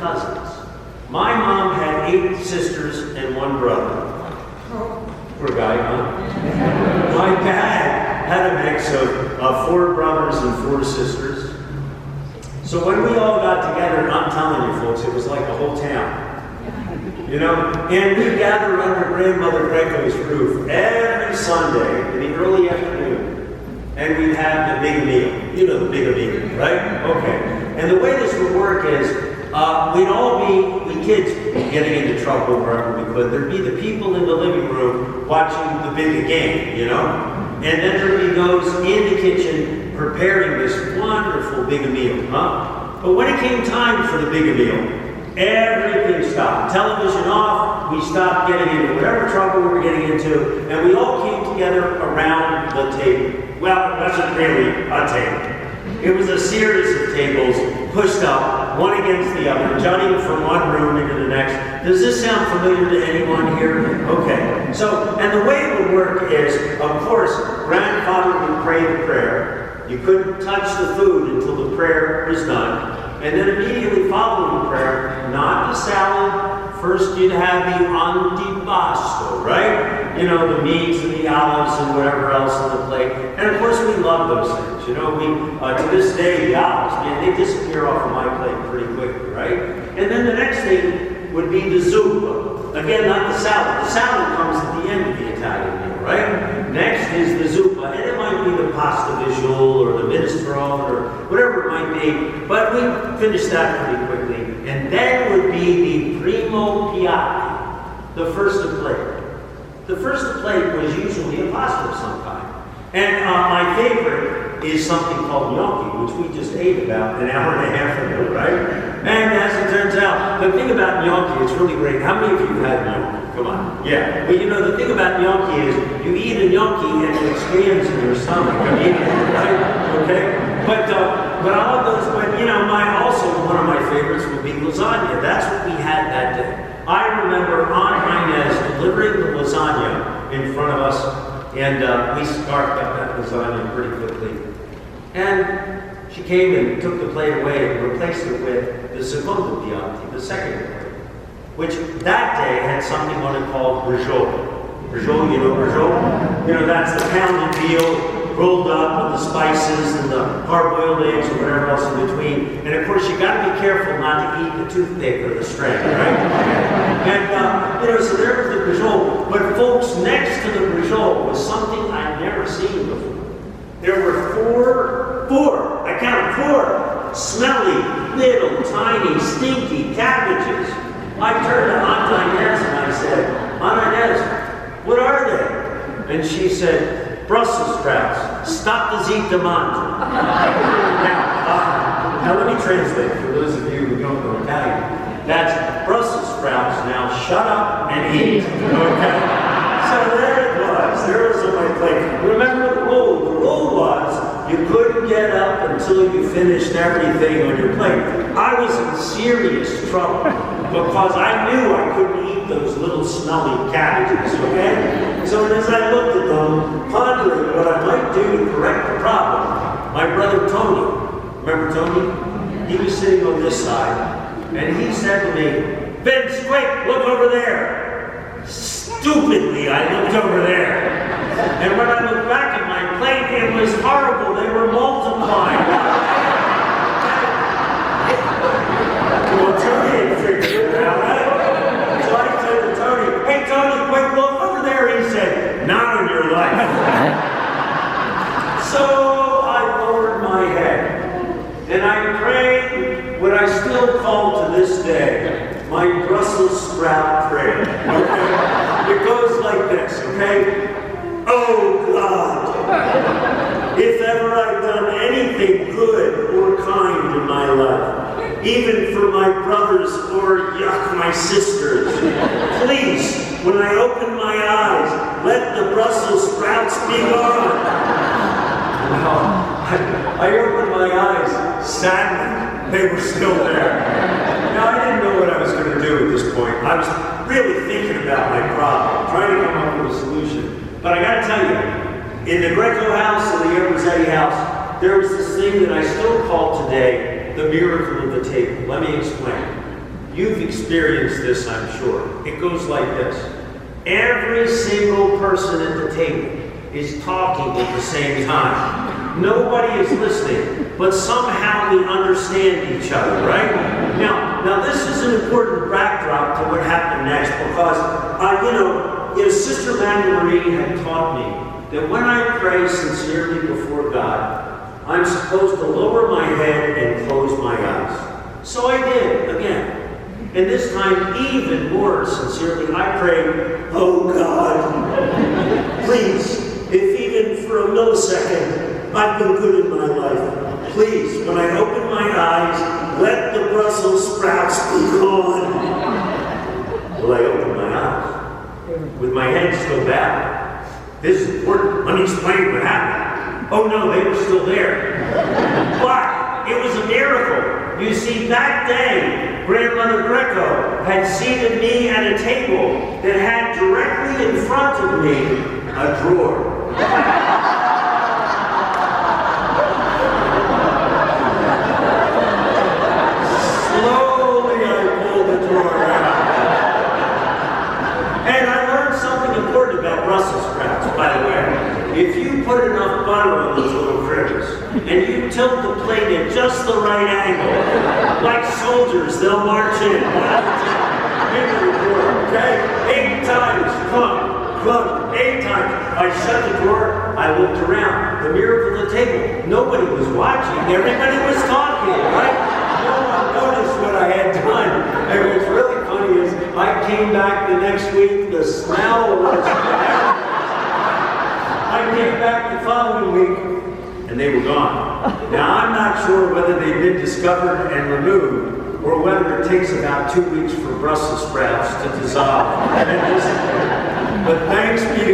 cousins. My mom had 8 sisters and 1 brother. Poor guy, huh? My dad had a mix of 4 brothers and 4 sisters. So when we all got together, I'm telling you folks, it was like a whole town. You know, and we'd gather under Grandmother Greco's roof every Sunday in the early afternoon, and we'd have the big meal. You know the big meal, right? Okay. And the way this would work is, we'd all be, we kids would be getting into trouble wherever we could. There'd be the people in the living room watching the big game, you know? And then there'd be those in the kitchen preparing this wonderful big meal, huh? But when it came time for the big meal, everything stopped. Television off, we stopped getting into whatever trouble we were getting into, and we all came together around the table. Well, it wasn't really a table. It was a series of tables pushed up, one against the other, jutting from one room into the next. Does this sound familiar to anyone here? Okay. So, and the way it would work is, of course, grandfather would pray the prayer. You couldn't touch the food until the prayer was done. And then immediately following the prayer, not the salad, first you'd have the antipasto, right? You know, the meats and the olives and whatever else on the plate. And of course we love those things. You know, we, to this day, the olives, man, they disappear off of my plate pretty quickly, right? And then the next thing would be the zuppa. Again, not the salad. The salad comes at the end of the Italian meal, right? Next is the zuppa, and it might be the pasta visual or the minestrone or whatever it might be, but we finished that pretty quickly. And then would be the primo piatti, the first of plate. The first of plate was usually a pasta of some kind. And my favorite is something called gnocchi, which we just ate about an hour and a half ago, right? And as it turns out, the thing about gnocchi, it's really great. How many of you have had gnocchi? Come on. Yeah. Well, you know, the thing about gnocchi is you eat a gnocchi and it expands in your stomach immediately, right? Okay? But all of those, but you know, also one of my favorites would be lasagna. That's what we had that day. I remember Aunt Inez delivering the lasagna in front of us, and we scarfed up that lasagna pretty quickly. And she came and took the plate away and replaced it with the secondo piatti, the second plate, which that day had something on it called brussel. Brussel, you know brussel? You know, that's the pounded veal rolled up with the spices and the hard-boiled eggs or whatever else in between. And of course, you got to be careful not to eat the toothpick or the string, right? And, you know, so there was the brussel. But folks, next to the brussel was something I'd never seen before. There were four, I counted 4 smelly, little, tiny, stinky cabbages. I turned to Aunt Inez and I said, Aunt Inez, what are they? And she said, Brussels sprouts. Stop the zita mangia. Now let me translate for those of you who don't know Italian. That's Brussels sprouts. Now shut up and eat. Okay? So there it was. There was on my plate. Remember the rule. The rule was you couldn't get up until you finished everything on your plate. I was in serious trouble because I knew I couldn't eat those little smelly cabbages, okay? So as I looked at them, pondering what I might do to correct the problem, my brother Tony, remember Tony? He was sitting on this side, and he said to me, Vince, quick, look over there. Stupidly, I looked over there. And when I looked back at my plate, it was horrible. They were multiplying. Well, Tony had figured it out, right? So I said to Tony, hey, Tony, quick, look over there. He said, not on your life. So I lowered my head, and I prayed what I still call to this day my Brussels sprout prayer. Okay? It goes like this, okay? Oh God, if ever I've done anything good or kind in my life, even for my brothers or my sisters, please, when I open my eyes, let the Brussels sprouts be gone. I opened my eyes, sadly, they were still there. Now, I didn't know what I was going to do at this point. I was really thinking about my problem, trying to come up with a solution. But I got to tell you, in the Greco house and the Ambrosetti house, there was this thing that I still call today the miracle of the table. Let me explain. You've experienced this, I'm sure. It goes like this. Every single person at the table is talking at the same time. Nobody is listening, but somehow we understand each other, right? Now this is an important backdrop to what happened next, because, Sister Marie had taught me that when I pray sincerely before God, I'm supposed to lower my head and close my eyes. So I did, again. And this time, even more sincerely, I prayed, "Oh God, please, if even for a millisecond I've been good in my life, please, when I open my eyes, let the Brussels sprouts be gone." Well, I opened my eyes, with my head still back. This is important. Let me explain what happened. Oh no, they were still there. But it was a miracle. You see, that day, Grandmother Greco had seated me at a table that had directly in front of me a drawer. Slowly I pulled the drawer out. And I learned something important about Brussels sprouts, by the way. If you put enough butter on those little critters, and you tilt the plate at just the right angle, like soldiers, they'll march in. Into the drawer, okay? 8 times, clump, 8 times. I shut the drawer, I looked around. The miracle of the table. Nobody was watching, everybody was talking, right? No one noticed what I had done. And what's really funny is, I came back the next week, the smell was... I came back the following week, and they were gone. Now, I'm not sure whether they've been discovered and removed, or whether it takes about 2 weeks for Brussels sprouts to dissolve and disappear. But thanks be to